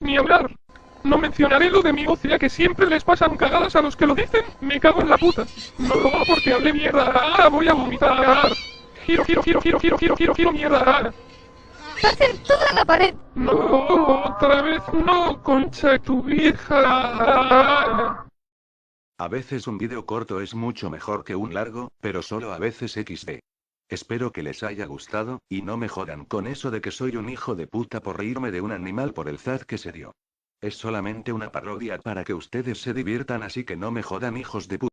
Ni hablar. No mencionaré lo de mi voz ya que siempre les pasan cagadas a los que lo dicen. Me cago en la puta. No lo hago porque hablé mierda. Ahora voy a vomitar. Giro, giro, giro, giro, giro, giro, giro, giro, mierda. Hacer toda la pared. No, otra vez no, concha de tu vieja. A veces un vídeo corto es mucho mejor que un largo, pero solo a veces XD. Espero que les haya gustado, y no me jodan con eso de que soy un hijo de puta por reírme de un animal por el zad que se dio. Es solamente una parodia para que ustedes se diviertan, así que no me jodan, hijos de puta.